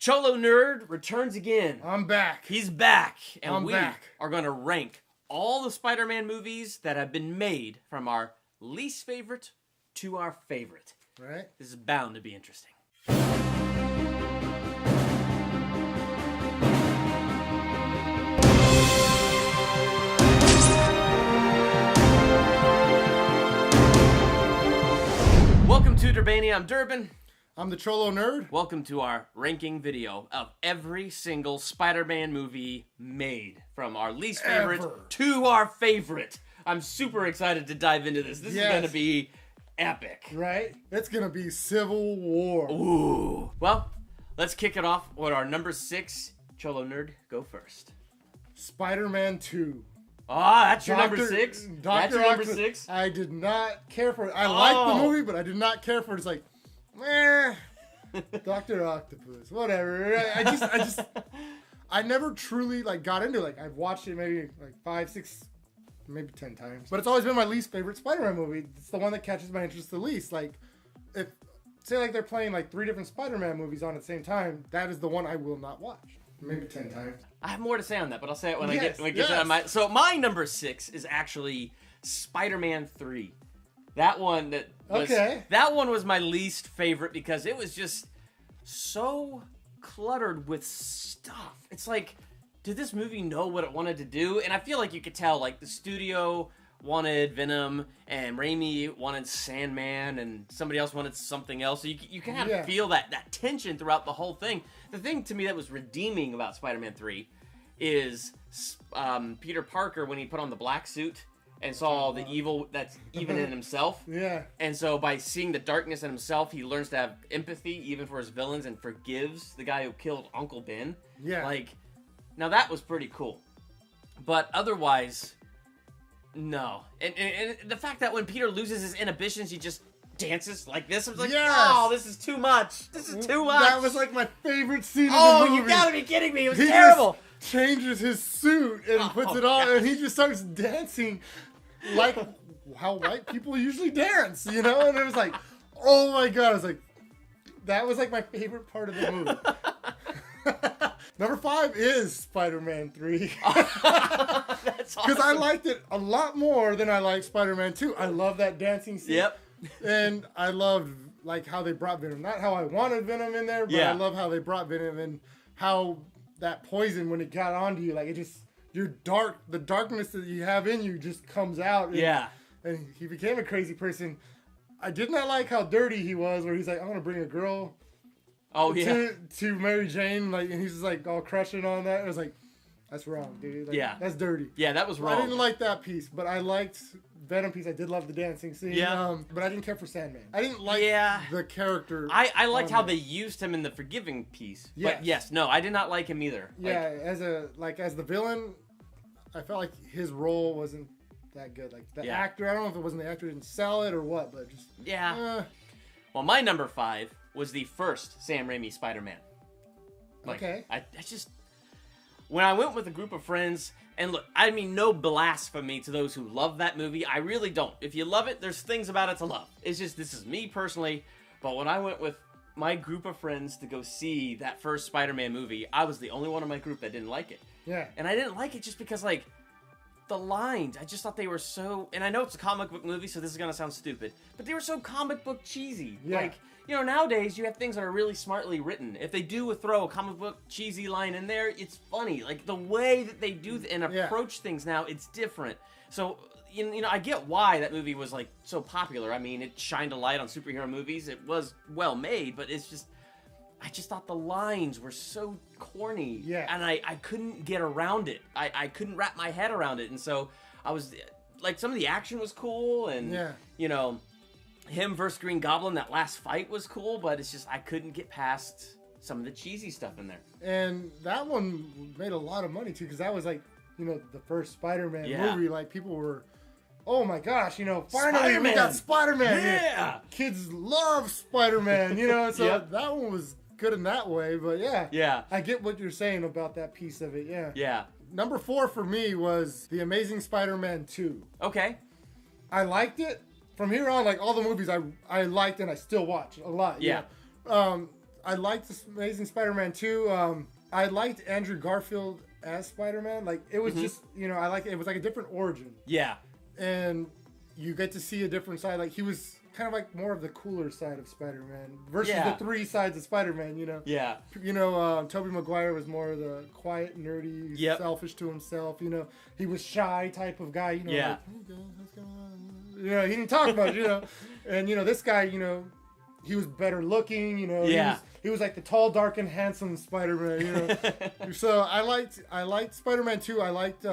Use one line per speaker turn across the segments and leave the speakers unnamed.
Cholo Nerd returns again.
I'm back.
He's back. And we
back.
are going to rank all the Spider-Man movies that have been made from our least favorite to our favorite.
Right?
This is bound to be interesting. Welcome to Durbania. I'm Durbin.
I'm the Cholo Nerd.
Welcome to our ranking video of every single Spider-Man movie made, from our least favorite to our favorite. I'm super excited to dive into this. This is going to be epic.
Right? It's going to be Civil War.
Ooh. Well, let's kick it off with our number 6. Cholo Nerd, go first.
Spider-Man 2.
Ah, that's your number 6? That's your number 6?
I did not care for it. I liked the movie, but I did not care for it. It's like, meh. Dr. Octopus, whatever. I never truly got into it. Like, I've watched it maybe 5, 6, maybe 10 times. But it's always been my least favorite Spider-Man movie. It's the one that catches my interest the least. Like, if say they're playing 3 different Spider-Man movies on at the same time, that is the one I will not watch. Maybe 10 times. I
have more to say on that, but I'll say it when I get to that. So my number 6 is actually Spider-Man 3. That one was my least favorite because it was just so cluttered with stuff. It's like, did this movie know what it wanted to do? And I feel like you could tell, the studio wanted Venom, and Raimi wanted Sandman, and somebody else wanted something else. So you can kind of feel that tension throughout the whole thing. The thing to me that was redeeming about Spider-Man 3 is Peter Parker, when he put on the black suit and saw the evil that's even in himself.
Yeah.
And so by seeing the darkness in himself, he learns to have empathy even for his villains and forgives the guy who killed Uncle Ben.
Yeah.
Now that was pretty cool. But otherwise, no. And the fact that when Peter loses his inhibitions, he just dances like this. I was like, oh, this is too much. This is too much.
That was my favorite scene in the movie.
Oh, you gotta be kidding me. It was terrible.
Just changes his suit and puts it on, and he just starts dancing like how white people usually dance, And it was like, oh my God. I was like, that was my favorite part of the movie. Number 5 is Spider-Man 3.
That's awesome.
Because I liked it a lot more than I liked Spider-Man 2. I love that dancing scene.
Yep.
And I loved how they brought Venom. Not how I wanted Venom in there, but I love how they brought Venom and how that poison, when it got onto you, the darkness that you have in you just comes out. And he became a crazy person. I did not like how dirty he was, where he's like, I'm going to bring a girl to Mary Jane, and he's just all crushing on that. I was like, that's wrong, dude. That's dirty.
Yeah, that was wrong.
I didn't like that piece, but I liked Venom piece. I did love the dancing scene.
Yeah.
But I didn't care for Sandman. I didn't like the character.
I liked how they used him in the forgiving piece.
Yes.
But yes, no, I did not like him either.
Yeah, as the villain, I felt like his role wasn't that good. The actor, I don't know if it wasn't the actor didn't sell it or what, but just
Well, my number 5 was the first Sam Raimi Spider-Man.
Okay.
I just, when I went with a group of friends, and look, I mean, no blasphemy to those who love that movie. I really don't. If you love it, there's things about it to love. It's just, this is me personally. But when I went with my group of friends to go see that first Spider-Man movie, I was the only one in my group that didn't like it.
Yeah.
And I didn't like it just because, the lines, I just thought they were so, and I know it's a comic book movie, so this is going to sound stupid, but they were so comic book cheesy.
Yeah.
Nowadays you have things that are really smartly written. If they do throw a comic book cheesy line in there, it's funny. The way that they do and approach things now, it's different. So, I get why that movie was, so popular. I mean, it shined a light on superhero movies. It was well made, but it's just, I just thought the lines were so corny.
Yeah.
And I couldn't get around it. I couldn't wrap my head around it. And so I was, some of the action was cool. And, him versus Green Goblin, that last fight was cool. But it's just, I couldn't get past some of the cheesy stuff in there.
And that one made a lot of money, too. Because that was, the first Spider-Man movie. People were, oh my gosh, finally we got Spider-Man.
Yeah.
Kids love Spider-Man, So that one was good in that way, but I get what you're saying about that piece of it. Number 4 for me was The Amazing Spider-Man 2.
Okay.
I liked it. From here on, all the movies I liked and I still watch a lot. I liked this Amazing Spider-Man 2. I liked Andrew Garfield as Spider-Man. Like, it was just, you know, I like it was like a different origin.
Yeah.
And you get to see a different side. Like, he was kind of like more of the cooler side of Spider-Man versus the three sides of Spider-Man, you know?
Yeah.
You know, Tobey Maguire was more of the quiet, nerdy, selfish to himself, you know? He was shy type of guy, you know?
Yeah.
Like, hey guys, what's going on? You know, he didn't talk much, you know? And, you know, this guy, you know, he was better looking, you know?
Yeah.
He was like the tall, dark, and handsome Spider-Man, you know? So I liked Spider-Man 2. I liked,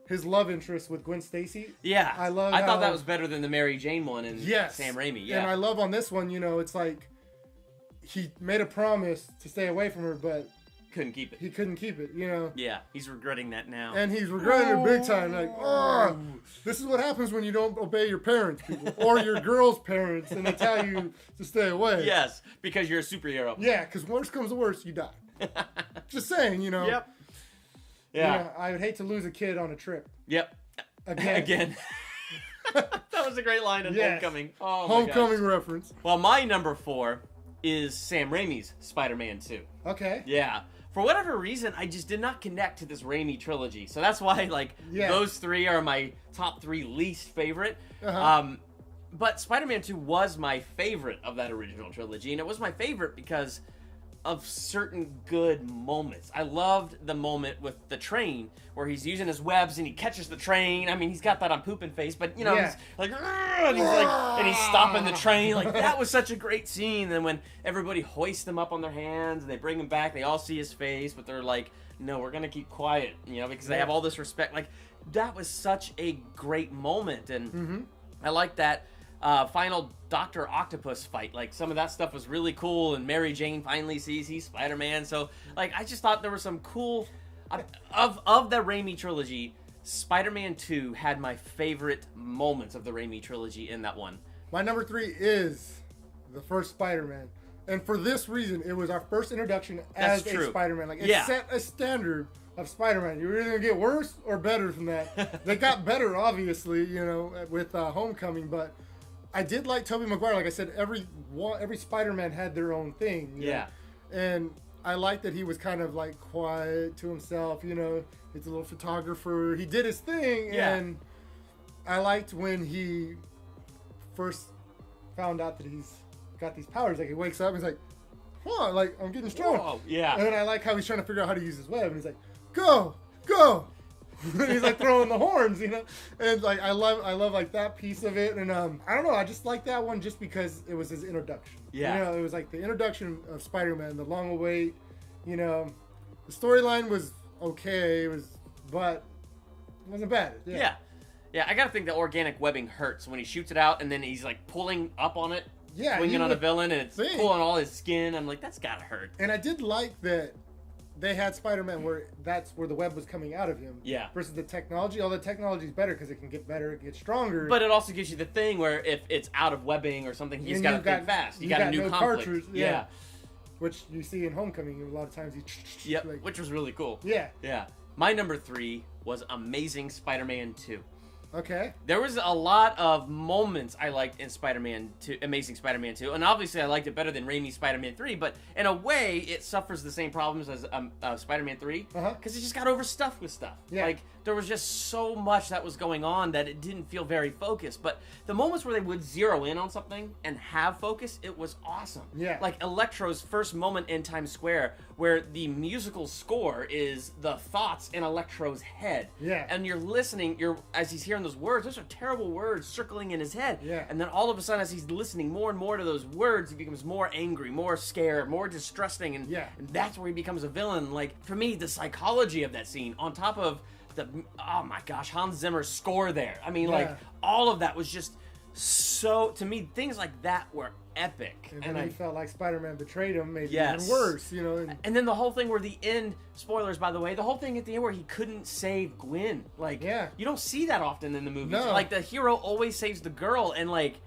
his love interest with Gwen Stacy.
Yeah.
I
thought that was better than the Mary Jane one in Sam Raimi. Yeah.
And I love on this one, you know, it's like he made a promise to stay away from her, but
couldn't keep it.
He couldn't keep it, you know.
Yeah, he's regretting that now.
And he's regretting it big time. Like, oh, this is what happens when you don't obey your parents, people, or your girl's parents, and they tell you to stay away.
Yes, because you're a superhero.
Yeah, because worst comes to worst, you die. Just saying, you know.
Yep.
Yeah. You know, I would hate to lose a kid on a trip.
Yep. Again. That was a great line in Homecoming. Oh,
Homecoming reference.
Well, my number 4 is Sam Raimi's Spider-Man 2.
Okay.
Yeah. For whatever reason, I just did not connect to this Raimi trilogy. So that's why, like, those 3 are my top 3 least favorite. But Spider-Man 2 was my favorite of that original trilogy. And it was my favorite because of certain good moments. I loved the moment with the train where he's using his webs and he catches the train. I mean, he's got that on pooping face, but you know, he's like, and he's stopping the train. Like, that was such a great scene. And then when everybody hoists him up on their hands and they bring him back, they all see his face, but they're like, no, we're gonna keep quiet, you know, because they have all this respect. Like, that was such a great moment, and I like that. Final Dr. Octopus fight, like, some of that stuff was really cool, and Mary Jane finally sees he's Spider-Man, so, like, I just thought there were some cool, of the Raimi trilogy, Spider-Man 2 had my favorite moments of the Raimi trilogy in that one.
My number 3 is the first Spider-Man, and for this reason, it was our first introduction as a Spider-Man. Like, it set a standard of Spider-Man. You're either gonna get worse or better from that. They got better, obviously, you know, with Homecoming, but I did like Tobey Maguire. Like I said, every Spider-Man had their own thing. You know? And I liked that he was kind of like quiet to himself. You know, he's a little photographer. He did his thing, and I liked when he first found out that he's got these powers. Like, he wakes up and he's like, "Huh, like, I'm getting strong."
Whoa, yeah.
And then I like how he's trying to figure out how to use his web, and he's like, "Go, go." And he's like throwing the horns, you know, and like I love like that piece of it, and I don't know, I just like that one just because it was his introduction. Yeah, you know, it was like the introduction of Spider-Man, the long await. You know, the storyline was okay, but it wasn't bad.
Yeah. I gotta think the organic webbing hurts when he shoots it out, and then he's like pulling up on it, swinging on a villain, and it's pulling all his skin. I'm like, that's gotta hurt.
And I did like that they had Spider-Man where that's where the web was coming out of him. Yeah. Versus the technology. All the technology is better because it can get better, it gets stronger.
But it also gives you the thing where if it's out of webbing or something, he's got to think fast. You got a new conflict. Cartridge,
yeah. Which you see in Homecoming a lot of times.
Like, which was really cool.
Yeah.
Yeah. My number 3 was Amazing Spider-Man 2.
Okay.
There was a lot of moments I liked in Amazing Spider-Man 2, and obviously I liked it better than Raimi's Spider-Man 3, but in a way, it suffers the same problems as Spider-Man 3, because it just got overstuffed with stuff. Yeah. Like, there was just so much that was going on that it didn't feel very focused, but the moments where they would zero in on something and have focus, it was awesome. Yeah. Like Electro's first moment in Times Square, where the musical score is the thoughts in Electro's head. Yeah. And you're listening, as he's hearing those words, those are terrible words circling in his head. Yeah. And then all of a sudden, as he's listening more and more to those words, he becomes more angry, more scared, more distrusting, and that's where he becomes a villain. Like, for me, the psychology of that scene, on top of oh my gosh, Hans Zimmer's score there. I mean, like, all of that was just so, to me, things like that were epic.
And then he felt like Spider-Man betrayed him, made it even worse, you know.
And then the whole thing where the end, spoilers by the way, the whole thing at the end where he couldn't save Gwen. Like, you don't see that often in the movies. No. Like, the hero always saves the girl, and like,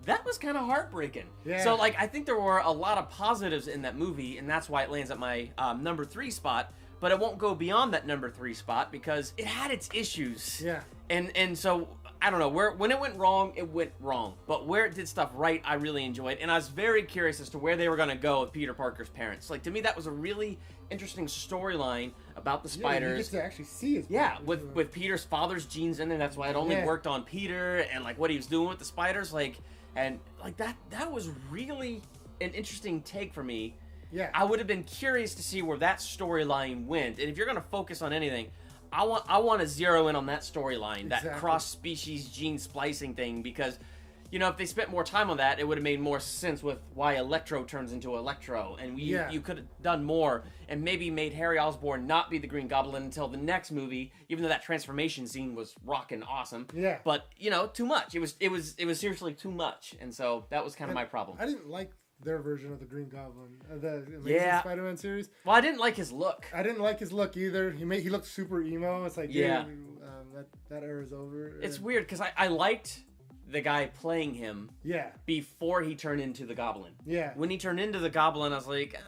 that was kind of heartbreaking. Yeah. So, like, I think there were a lot of positives in that movie, and that's why it lands at my number 3 spot. But it won't go beyond that number 3 spot because it had its issues. Yeah. And so I don't know, when it went wrong. But where it did stuff right, I really enjoyed. And I was very curious as to where they were going to go with Peter Parker's parents. Like, to me, that was a really interesting storyline about the spiders.
You get to actually see his
parents. With Peter's father's genes in there. That's why it only worked on Peter and, like, what he was doing with the spiders. Like, and, like, that was really an interesting take for me.
Yeah.
I would have been curious to see where that storyline went. And if you're going to focus on anything, I want to zero in on that storyline, that cross-species gene splicing thing, because, you know, if they spent more time on that, it would have made more sense with why Electro turns into Electro, and you could have done more, and maybe made Harry Osborn not be the Green Goblin until the next movie, even though that transformation scene was rockin' awesome.
Yeah.
But, you know, too much. It was seriously too much, and so that was kind of my problem.
I didn't like their version of the Green Goblin, the Amazing Spider-Man series.
Well, I didn't like his look.
I didn't like his look either. He looked super emo. It's like, that era's over.
It's weird because I liked the guy playing him.
Yeah.
Before he turned into the Goblin.
Yeah.
When he turned into the Goblin, I was like,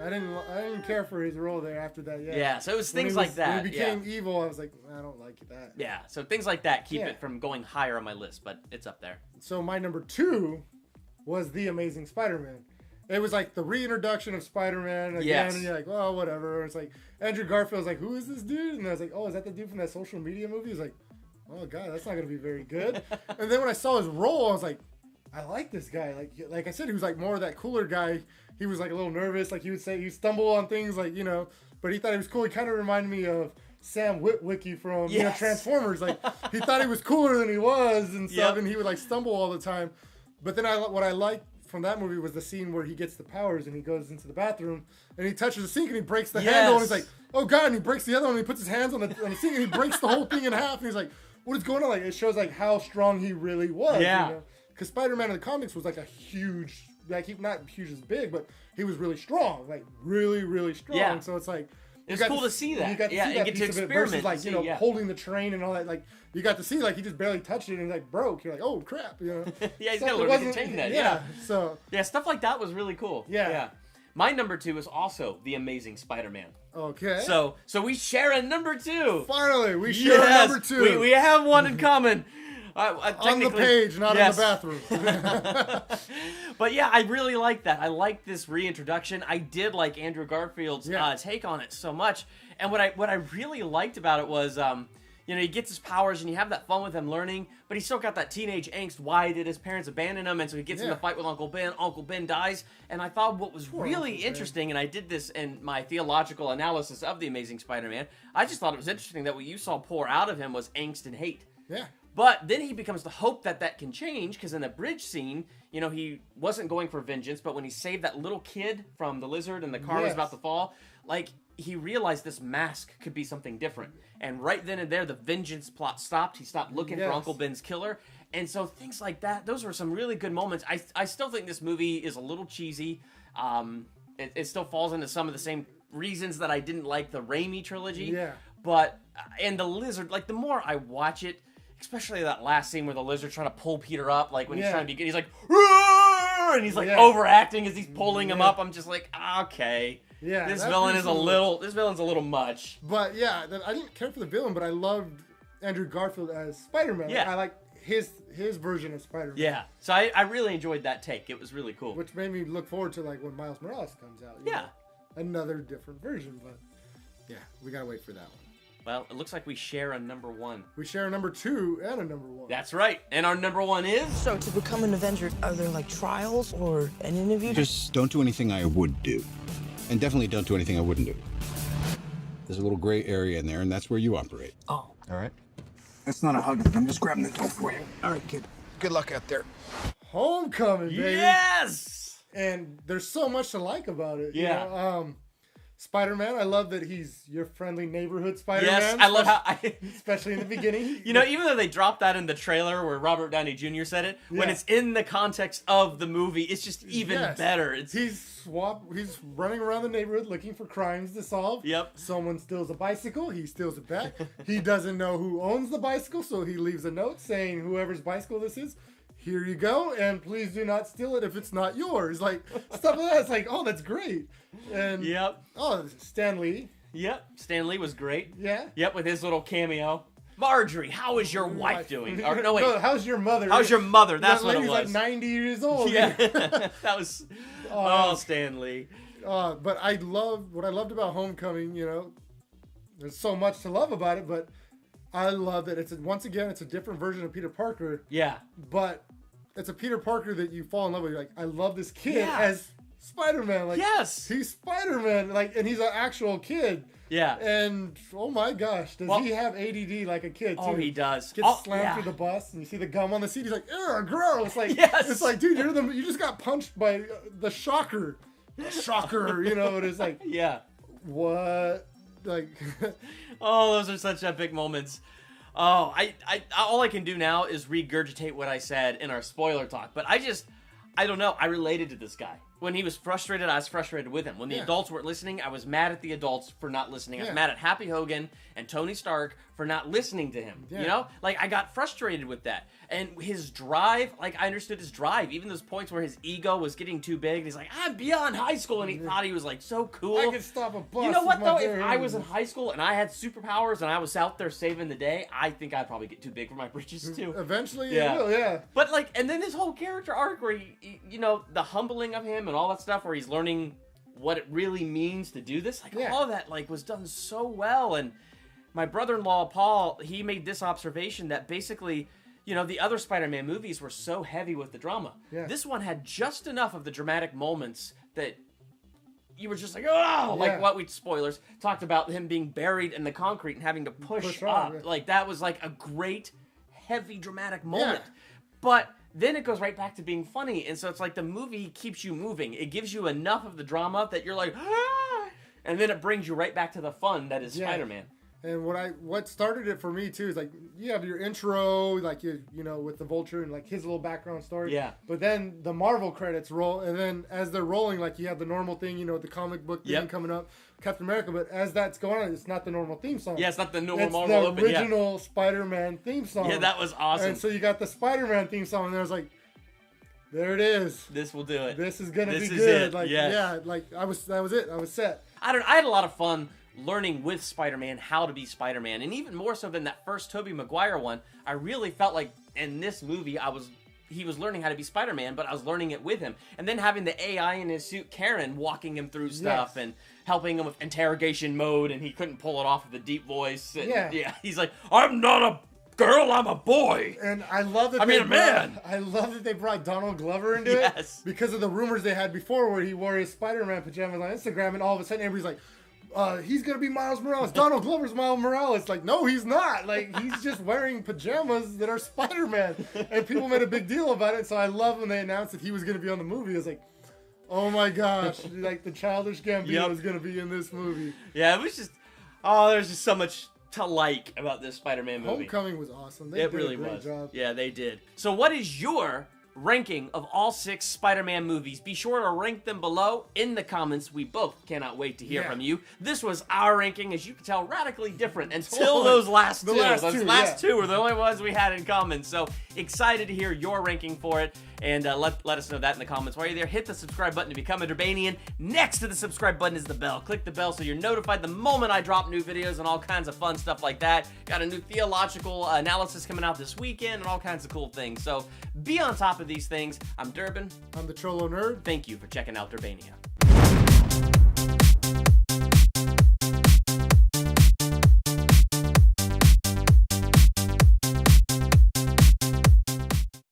I didn't care for his role there after that. Yeah.
Yeah. So it was things like that.
When he became evil, I was like, I don't like that.
Yeah. So things like that keep it from going higher on my list, but it's up there.
So my number 2 was The Amazing Spider-Man. It was like the reintroduction of Spider-Man again, and you're like, well, whatever. It's like Andrew Garfield's like, who is this dude? And I was like, oh, is that the dude from that social media movie? He's like, oh god, that's not gonna be very good. And then when I saw his role, I was like, I like this guy. Like I said, he was like more of that cooler guy. He was like a little nervous, like he would say, he'd stumble on things, like, you know, but he thought he was cool. He kind of reminded me of Sam Witwicky from Transformers. Like, he thought he was cooler than he was and stuff, and he would like stumble all the time. But then what I liked from that movie was the scene where he gets the powers and he goes into the bathroom and he touches the sink and he breaks the handle and he's like, oh god, and he breaks the other one and he puts his hands on the sink and he breaks the whole thing in half and he's like, what is going on? Like, it shows like how strong he really was.
Yeah.
You know? Because Spider-Man in the comics was like a huge, like, not huge as big, but he was really strong, like really, really strong.
Yeah.
So it's like,
it's cool to see that.
You got to see that piece of it versus like, you know, holding the train and all that. Like, you got to see like he just barely touched it and like broke. You're like, oh crap, you know.
Yeah, he's got to learn to contain that. Yeah.
So
stuff like that was really cool. Yeah. My number 2 is also The Amazing Spider-Man.
Okay.
So we share a number 2.
Finally, we share a number 2.
We have one in common.
On the page, not in the bathroom.
But yeah, I really like that. I like this reintroduction. I did like Andrew Garfield's take on it so much. And what I really liked about it was, you know, he gets his powers and you have that fun with him learning, but he's still got that teenage angst. Why did his parents abandon him? And so he gets in the fight with Uncle Ben. Uncle Ben dies. And I thought what was really interesting, and I did this in my theological analysis of The Amazing Spider-Man, I just thought it was interesting that what you saw pour out of him was angst and hate.
Yeah.
But then he becomes the hope that can change, because in the bridge scene, you know, he wasn't going for vengeance, but when he saved that little kid from the lizard and the car was about to fall, like, he realized this mask could be something different. And right then and there, the vengeance plot stopped. He stopped looking for Uncle Ben's killer. And so things like that, those were some really good moments. I still think this movie is a little cheesy. It still falls into some of the same reasons that I didn't like the Raimi trilogy.
Yeah.
But, and the lizard, like, the more I watch it, especially that last scene where the lizard's trying to pull Peter up, like when he's trying to be, he's like, "Roar!" And he's like overacting as he's pulling him up. I'm just like, okay, this villain's a little much.
But yeah, I didn't care for the villain, but I loved Andrew Garfield as Spider-Man.
Yeah,
I like his version of Spider-Man.
Yeah, so I really enjoyed that take. It was really cool,
which made me look forward to like when Miles Morales comes out. You know, another different version, but yeah, we gotta wait for that one.
Well, it looks like we share a number 1.
We share a number 2 and a number 1.
That's right. And our number 1 is?
So, to become an Avenger, are there, like, trials or an interview?
Just don't do anything I would do. And definitely don't do anything I wouldn't do. There's a little gray area in there, and that's where you operate.
Oh.
All right?
That's not a hug. I'm just grabbing the door for you. All right, kid. Good luck out there.
Homecoming, baby.
Yes!
And there's so much to like about it.
Yeah.
You know? Spider-Man, I love that he's your friendly neighborhood Spider-Man.
Yes, I love how...
especially in the beginning.
You know, even though they dropped that in the trailer where Robert Downey Jr. said it, when it's in the context of the movie, it's just even better. He's
running around the neighborhood looking for crimes to solve.
Yep.
Someone steals a bicycle, he steals it back. He doesn't know who owns the bicycle, so he leaves a note saying, whoever's bicycle this is, here you go, and please do not steal it if it's not yours. Like, stuff like that. It's like, oh, that's great. And oh, Stan Lee.
Yep, Stan Lee was great.
Yeah.
Yep, with his little cameo. Marjorie, how is your wife doing? Or, no, wait.
No, how's your mother?
How's your mother? That's what it was.
Like 90 years old.
Yeah. That was... Stan Lee.
But what I loved about Homecoming, you know, there's so much to love about it, but I love that it's a different version of Peter Parker.
Yeah.
But it's a Peter Parker that you fall in love with. You're like, I love this kid as Spider-Man. Like,
yes.
He's Spider-Man. Like, and he's an actual kid.
Yeah.
And oh my gosh, does he have ADD like a kid too?
Oh, he does.
Gets slammed through the bus, and you see the gum on the seat. He's like, "Ugh, gross!" Like,
yes.
It's like, dude, you just got punched by the Shocker. Shocker, you know. And it's like,
yeah.
What? Like,
oh, those are such epic moments. Oh, I all I can do now is regurgitate what I said in our spoiler talk. But I don't know. I related to this guy. When he was frustrated, I was frustrated with him. When the adults weren't listening, I was mad at the adults for not listening. I was mad at Happy Hogan and Tony Stark for not listening to him. You know? Like, I got frustrated with that. And his drive, like, I understood his drive. Even those points where his ego was getting too big. And he's like, I'm beyond high school. And he thought he was, like, so cool.
I could stop a bus.
You know what, though? If I was in high school and I had superpowers and I was out there saving the day, I think I'd probably get too big for my britches, too.
Eventually, you will, yeah.
But, like, and then this whole character arc where, you know, the humbling of him and all that stuff where he's learning what it really means to do this. Like, all of that, like, was done so well. And my brother-in-law, Paul, he made this observation that basically, you know, the other Spider-Man movies were so heavy with the drama. Yeah. This one had just enough of the dramatic moments that you were just like, oh! Like, what we, spoilers, talked about him being buried in the concrete and having to push up. Like, that was, like, a great, heavy, dramatic moment. Yeah. But then it goes right back to being funny. And so it's like the movie keeps you moving. It gives you enough of the drama that you're like, ah! And then it brings you right back to the fun that is Spider-Man.
And what started it for me too is like you have your intro, like you know, with the Vulture and like his little background story. Yeah. But then the Marvel credits roll, and then as they're rolling, like you have the normal thing, you know, the comic book thing coming up, Captain America. But as that's going on, it's not the normal theme song.
Yeah, it's not the normal
Marvel open. It's the original Spider-Man theme song.
Yeah, that was awesome.
And so you got the Spider-Man theme song, and there's like, there it is.
This will do it.
This is gonna be good. It. Like, like that was it. I was set.
I had a lot of fun learning with Spider-Man how to be Spider-Man, and even more so than that first Tobey Maguire one, I really felt like in this movie he was learning how to be Spider-Man, but I was learning it with him. And then having the AI in his suit, Karen, walking him through stuff and helping him with interrogation mode, and he couldn't pull it off with a deep voice. And, he's like, I'm not a girl, I'm a boy.
And I love that I love that they brought Donald Glover into it because of the rumors they had before where he wore his Spider-Man pajamas on Instagram, and all of a sudden everybody's like, he's gonna be Miles Morales. Donald Glover's Miles Morales. Like, no, he's not. Like, he's just wearing pajamas that are Spider-Man. And people made a big deal about it. So I love when they announced that he was gonna be on the movie. It's like, oh my gosh, like the childish Gambino is gonna be in this movie.
Yeah, it was just, there's just so much to like about this Spider-Man movie.
Homecoming was awesome. They did a great job.
Yeah, they did. So what is your ranking of all 6 Spider-Man movies? Be sure to rank them below in the comments. We both cannot wait to hear from you. This was our ranking, as you can tell, radically different until those last two. Those last two were the only ones we had in common. So excited to hear your ranking for it, and let us know that in the comments. While you're there, hit the subscribe button to become a Durbanian. Next to the subscribe button is the bell. Click the bell so you're notified the moment I drop new videos and all kinds of fun stuff like that. Got a new theological analysis coming out this weekend and all kinds of cool things. So be on top of these things. I'm Durbin.
I'm the Cholo Nerd.
Thank you for checking out Durbania.